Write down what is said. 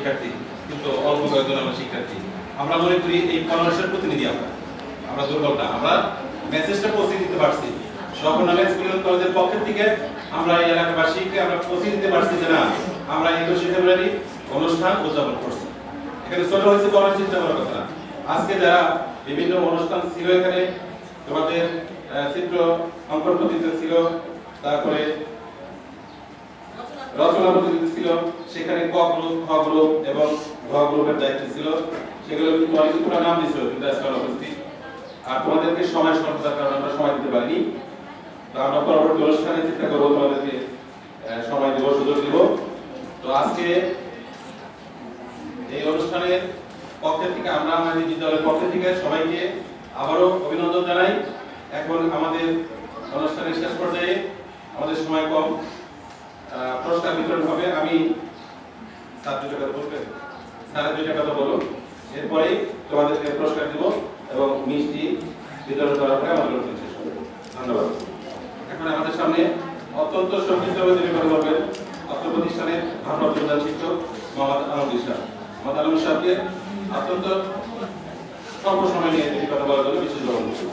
শিক্ষার্থী, কিন্তু অল্প কয়েকজন আমরা শিক্ষার্থী। আমরা মনে করি এই কনভার্সের প্রতিনিধি আমরা দুর্বল না, আমরা মেসেজটা পৌঁছে দিতে পারছি। স্বপ্ননগর স্কুল এন্ড কলেজের পক্ষ থেকে আমরা এই এলাকাবাসীকে আমরা পৌঁছে দিতে পারছি যে না, আমরা 21শে ফেব্রুয়ারি অনুষ্ঠান উদযাপন করছি। এখানে ছোট হয়েছে বড় চিন্তা করার কথা। আজকে যারা বিভিন্ন অনুষ্ঠান ছিল, এখানে তোমাদের চিত্র অঙ্কন প্রতিযোগিতা ছিল, তারপরে রচনা প্রতিযোগিতা ছিল, সেখানে ক গ্রুপ, খ গ্রুপ এবং ঘ গ্রুপের দায়িত্ব ছিল। সেগুলো কিন্তু অনেকগুলো নাম দিয়েছিল, কিন্তু আজকে অনুপস্থিত। আর তোমাদেরকে সময় স্বল্পতার কারণে আমরা সময় দিতে পারিনি। তো আমরা পরবর্তী অনুষ্ঠানে চেষ্টা করবো তোমাদেরকে সময় দেব, সুযোগ দেব। তো আজকে এই অনুষ্ঠানের পক্ষে থেকে আমরা আমাদের বিদ্যালয়ের পক্ষ থেকে সবাইকে আবারও অভিনন্দন জানাই। এখন আমাদের অনুষ্ঠানের শেষ পর্যায়ে, আমাদের সময় কম, পুরস্কার বিতরণ হবে। আমি স্যার 2 টাকা বলবেন, স্যার 2 টাকা বলো, এরপরে তোমাদেরকে পুরস্কার দিব এবং মিষ্টি বিতরণ করার পরে আমাদের অনুষ্ঠান শেষ হবে। ধন্যবাদ। এখন আমাদের সামনে অত্যন্ত সংক্ষিপ্তভাবে তিনি কথা বলবেন অত্র প্রতিষ্ঠানের ভারপ্রাপ্ত প্রধান শিক্ষক মোহাম্মদ আলমগীর সাহেব। মোহাম্মদ আলমগীর সাহেবকে অত্যন্ত স্বল্প সময় নিয়ে তিনি কথা বলার জন্য বিশেষ গ্রহণ করছেন।